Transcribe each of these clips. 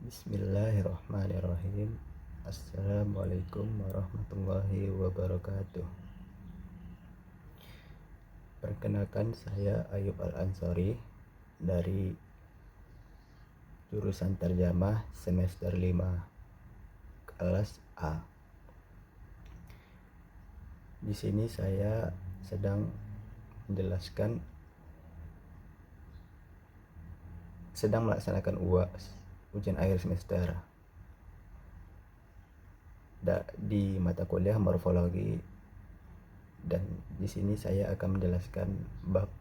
Bismillahirrahmanirrahim. Assalamualaikum warahmatullahi wabarakatuh. Perkenalkan, saya Ayub Al-Ansori dari jurusan Terjemah semester 5 kelas A. Di sini saya sedang melaksanakan UAS, ujian akhir semester, di mata kuliah morfologi, dan di sini saya akan menjelaskan bab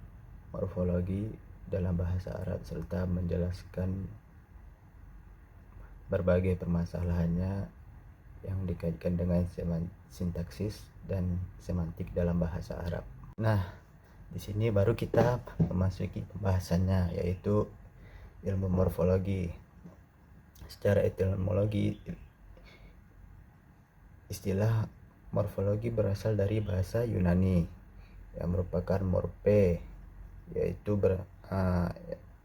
morfologi dalam bahasa Arab serta menjelaskan berbagai permasalahannya yang dikaitkan dengan sintaksis dan semantik dalam bahasa Arab. Nah, di sini baru kita memasuki pembahasannya, yaitu ilmu morfologi. Secara etimologi, istilah morfologi berasal dari bahasa Yunani yang merupakan morphe, yaitu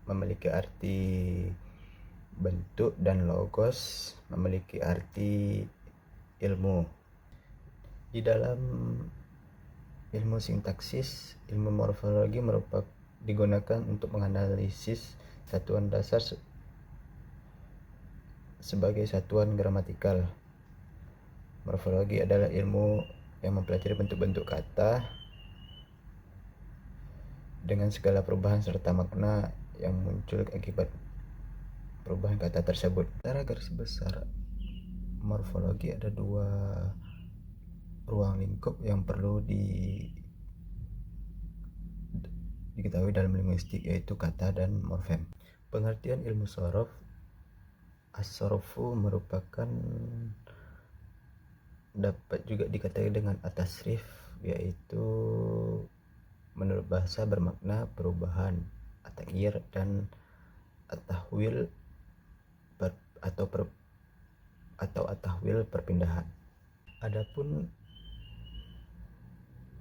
memiliki arti bentuk, dan logos memiliki arti ilmu. Di dalam ilmu sintaksis, ilmu morfologi digunakan untuk menganalisis satuan dasar sebagai satuan gramatikal. Morfologi adalah ilmu yang mempelajari bentuk-bentuk kata dengan segala perubahan serta makna yang muncul akibat perubahan kata tersebut. Secara garis besar, morfologi ada dua ruang lingkup yang perlu diketahui dalam linguistik, yaitu kata dan morfem. Pengertian ilmu sorof. As-sorofu merupakan, dapat juga dikatakan dengan at-tasrif, yaitu menurut bahasa bermakna perubahan, at-taghyir, dan at-tahwil atau at-tahwil perpindahan. Adapun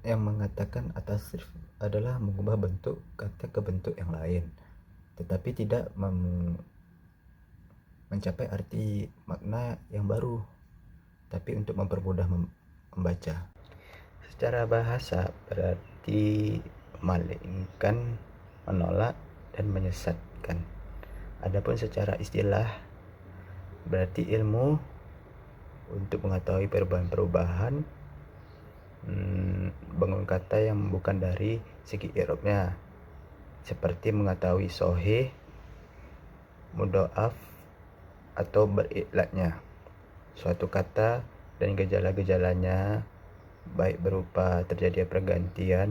yang mengatakan at-tasrif adalah mengubah bentuk kata ke bentuk yang lain, tetapi tidak mencapai arti makna yang baru, tapi untuk mempermudah membaca. Secara bahasa berarti memalingkan, menolak, dan menyesatkan. Adapun secara istilah berarti ilmu untuk mengetahui perubahan-perubahan bangun kata yang bukan dari segi i'rabnya, seperti mengetahui sahih, mudha'af, atau beriklatnya suatu kata dan gejala-gejalanya, baik berupa terjadinya pergantian,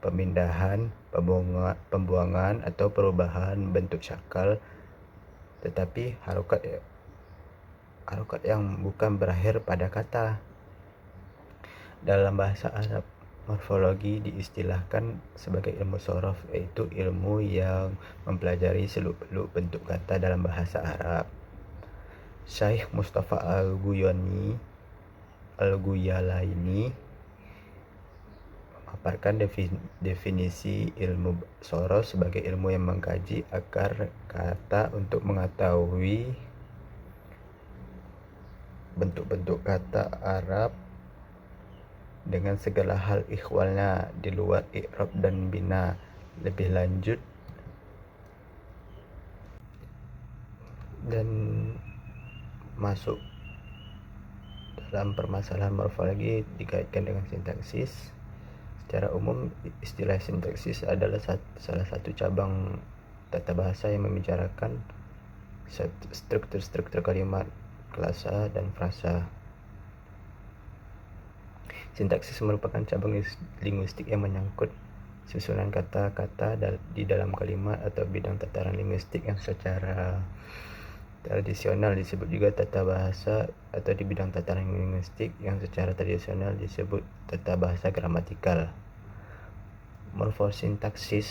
pemindahan, pembuangan, atau perubahan bentuk syakal, tetapi harokat yang bukan berakhir pada kata. Dalam bahasa Arab, morfologi diistilahkan sebagai ilmu sorof, yaitu ilmu yang mempelajari seluk-beluk bentuk kata dalam bahasa Arab. Syekh Mustafa Al-Ghuyalaini memaparkan definisi ilmu sorof sebagai ilmu yang mengkaji akar kata untuk mengetahui bentuk-bentuk kata Arab dengan segala hal ihwalnya di luar i'rab dan bina. Lebih lanjut, dan masuk dalam permasalahan morfologi dikaitkan dengan sintaksis. Secara umum, istilah sintaksis adalah salah satu cabang tata bahasa yang membicarakan struktur-struktur kalimat, klasa, dan frasa. Sintaksis merupakan cabang linguistik yang menyangkut susunan kata-kata di dalam kalimat atau bidang tataran linguistik yang secara tradisional disebut juga tata bahasa, atau di bidang tataran linguistik yang secara tradisional disebut tata bahasa gramatikal. Morfosintaksis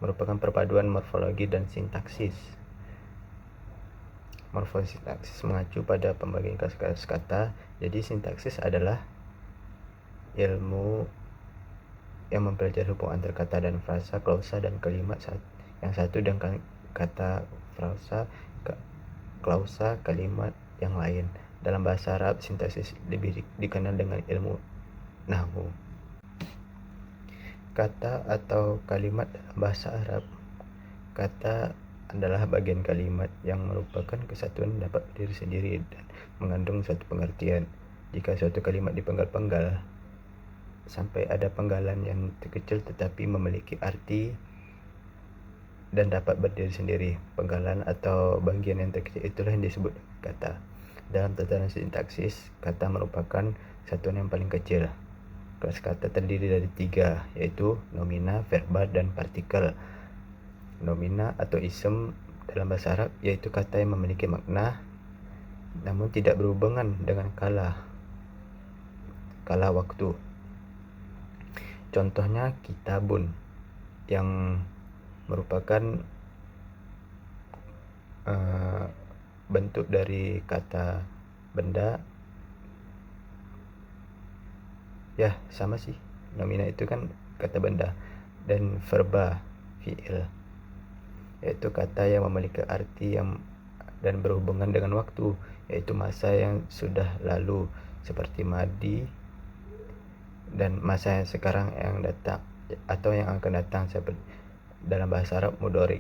merupakan perpaduan morfologi dan sintaksis. Morfosintaksis mengacu pada pembagian kata, jadi sintaksis adalah ilmu yang mempelajari hubungan antar kata dan frasa, klausa, dan kalimat yang satu dengan kata frasa klausa kalimat yang lain. Dalam bahasa Arab, sintaksis lebih dikenal dengan ilmu nahwu. Kata atau kalimat dalam bahasa Arab. Kata adalah bagian kalimat yang merupakan kesatuan dapat berdiri sendiri dan mengandung satu pengertian. Jika suatu kalimat dipenggal-penggal sampai ada penggalan yang terkecil tetapi memiliki arti dan dapat berdiri sendiri, penggalan atau bagian yang terkecil itulah yang disebut kata. Dalam tataran sintaksis, kata merupakan satuan yang paling kecil. Kelas kata terdiri dari 3, yaitu nomina, verba, dan partikel. Nomina atau isim dalam bahasa Arab yaitu kata yang memiliki makna namun tidak berhubungan dengan kala waktu. Contohnya kitabun yang merupakan bentuk dari kata benda. Ya, sama sih. Nomina itu kan kata benda, dan verba fi'il yaitu kata yang memiliki arti dan berhubungan dengan waktu, yaitu masa yang sudah lalu seperti madi, dan masa yang sekarang yang datang atau yang akan datang seperti dalam bahasa Arab mudhari,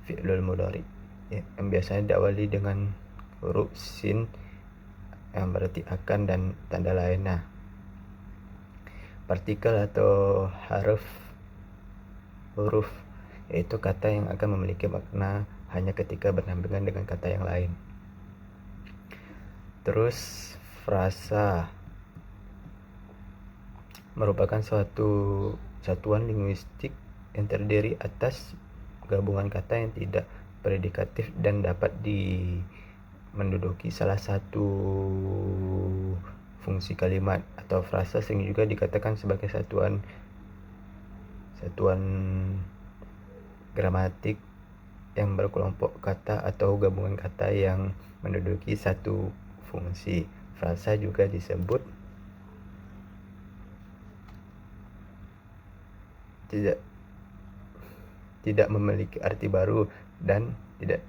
fi'lul mudhari yang biasanya diawali dengan huruf sin yang berarti akan dan tanda lainnya. Partikel atau huruf yaitu kata yang akan memiliki makna hanya ketika berdampingan dengan kata yang lain. Terus frasa merupakan suatu satuan linguistik yang terdiri atas gabungan kata yang tidak predikatif dan dapat menduduki salah satu fungsi kalimat atau frasa, sehingga juga dikatakan sebagai satuan gramatik yang berkelompok kata atau gabungan kata yang menduduki satu fungsi. Frasa juga disebut tidak memiliki arti baru dan tidak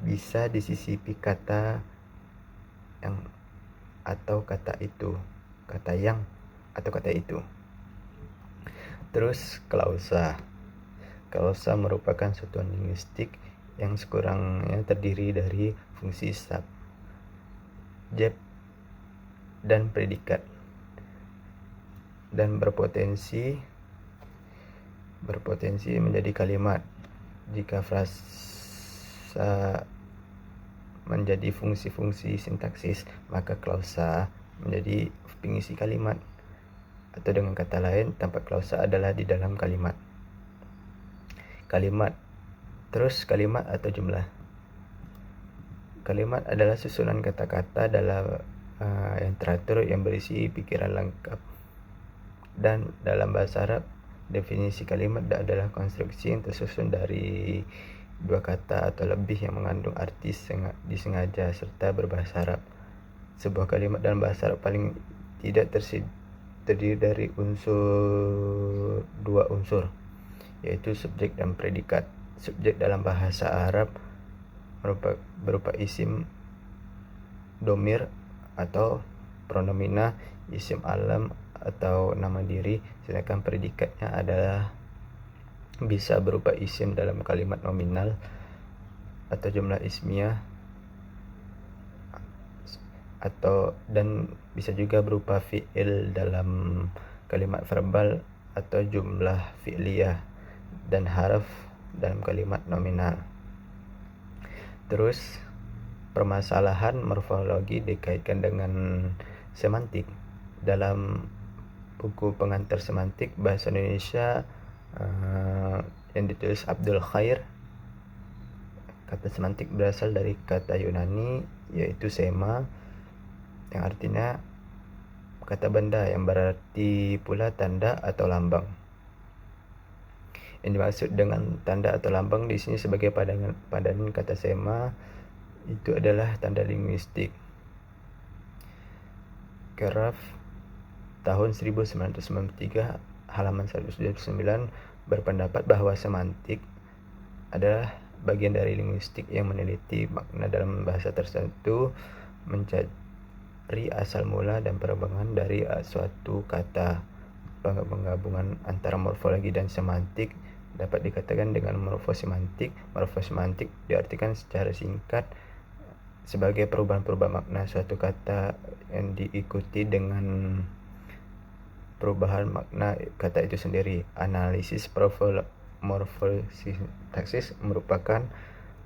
bisa disisipi kata yang atau kata itu, kata yang atau kata itu. Terus klausa merupakan satuan linguistik yang sekurangnya terdiri dari fungsi subjek dan predikat dan berpotensi menjadi kalimat. Jika frasa menjadi fungsi-fungsi sintaksis, maka klausa menjadi pengisi kalimat, atau dengan kata lain, tempat klausa adalah di dalam kalimat. Terus kalimat atau jumlah. Kalimat adalah susunan kata-kata dalam yang teratur yang berisi pikiran lengkap. Dan dalam bahasa Arab, definisi kalimat adalah konstruksi yang tersusun dari dua kata atau lebih yang mengandung arti disengaja serta berbahasa Arab. Sebuah kalimat dalam bahasa Arab paling tidak terdiri dari dua unsur, yaitu subjek dan predikat. Subjek dalam bahasa Arab berupa isim domir atau pronomina, isim alam atau nama diri, sedangkan predikatnya adalah bisa berupa isim dalam kalimat nominal atau jumlah ismiyah, dan bisa juga berupa fi'il dalam kalimat verbal atau jumlah fi'liyah, dan harf dalam kalimat nominal. Terus permasalahan morfologi dikaitkan dengan semantik. Dalam buku pengantar semantik bahasa Indonesia yang ditulis Abdul Khair, kata semantik berasal dari kata Yunani yaitu sema, yang artinya kata benda, yang berarti pula tanda atau lambang. Yang dimaksud dengan tanda atau lambang di sini sebagai padanan kata sema itu adalah tanda linguistik. Keraf tahun 1993 halaman 129 berpendapat bahwa semantik adalah bagian dari linguistik yang meneliti makna dalam bahasa tertentu, mencari asal mula dan perkembangan dari suatu kata. Penggabungan antara morfologi dan semantik dapat dikatakan dengan morfosemantik. Morfosemantik diartikan secara singkat sebagai perubahan-perubahan makna suatu kata yang diikuti dengan perubahan makna kata itu sendiri. Analisis morfosintaksis merupakan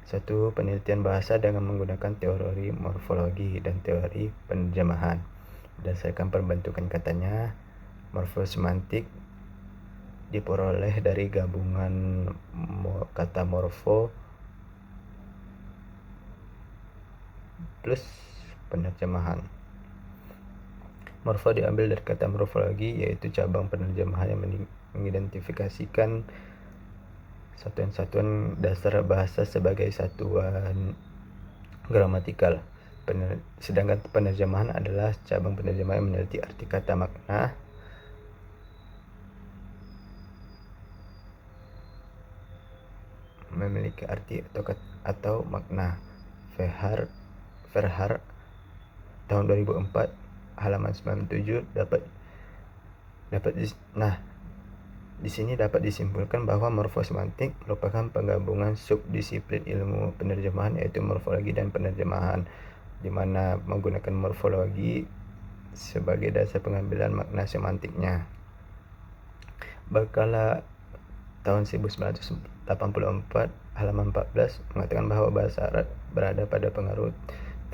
satu penelitian bahasa dengan menggunakan teori morfologi dan teori penerjemahan. Berdasarkan pembentukan katanya, morfosemantik diperoleh dari gabungan kata morfo plus penerjemahan. Morfo diambil dari kata morfologi, yaitu cabang penerjemahan yang mengidentifikasikan satuan-satuan dasar bahasa sebagai satuan gramatikal. Sedangkan penerjemahan adalah cabang penerjemahan yang meneliti arti kata, makna, memiliki arti atau makna. Verhaar tahun 2004 halaman 97 di sini dapat disimpulkan bahwa morfosemantik merupakan penggabungan subdisiplin ilmu penerjemahan, yaitu morfologi dan penerjemahan, di mana menggunakan morfologi sebagai dasar pengambilan makna semantiknya. Berkala tahun 1984 halaman 14 mengatakan bahwa bahasa Arab berada pada pengaruh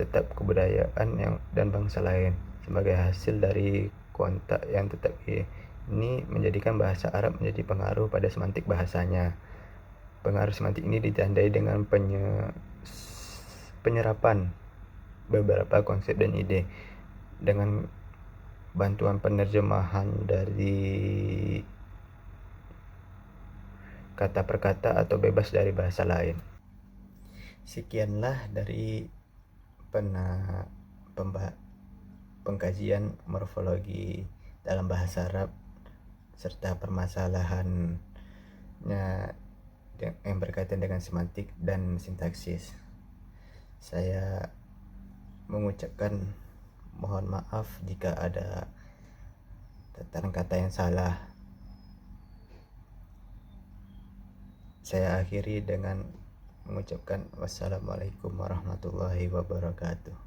tetap kebudayaan dan bangsa lain. Sebagai hasil dari kontak yang tetap ini menjadikan bahasa Arab menjadi pengaruh pada semantik bahasanya. Pengaruh semantik ini ditandai dengan penyerapan beberapa konsep dan ide dengan bantuan penerjemahan dari kata per kata atau bebas dari bahasa lain. Sekianlah dari pengkajian morfologi dalam bahasa Arab serta permasalahannya yang berkaitan dengan semantik dan sintaksis. Saya mengucapkan mohon maaf jika ada tataran kata yang salah. Saya akhiri dengan mengucapkan wassalamualaikum warahmatullahi wabarakatuh.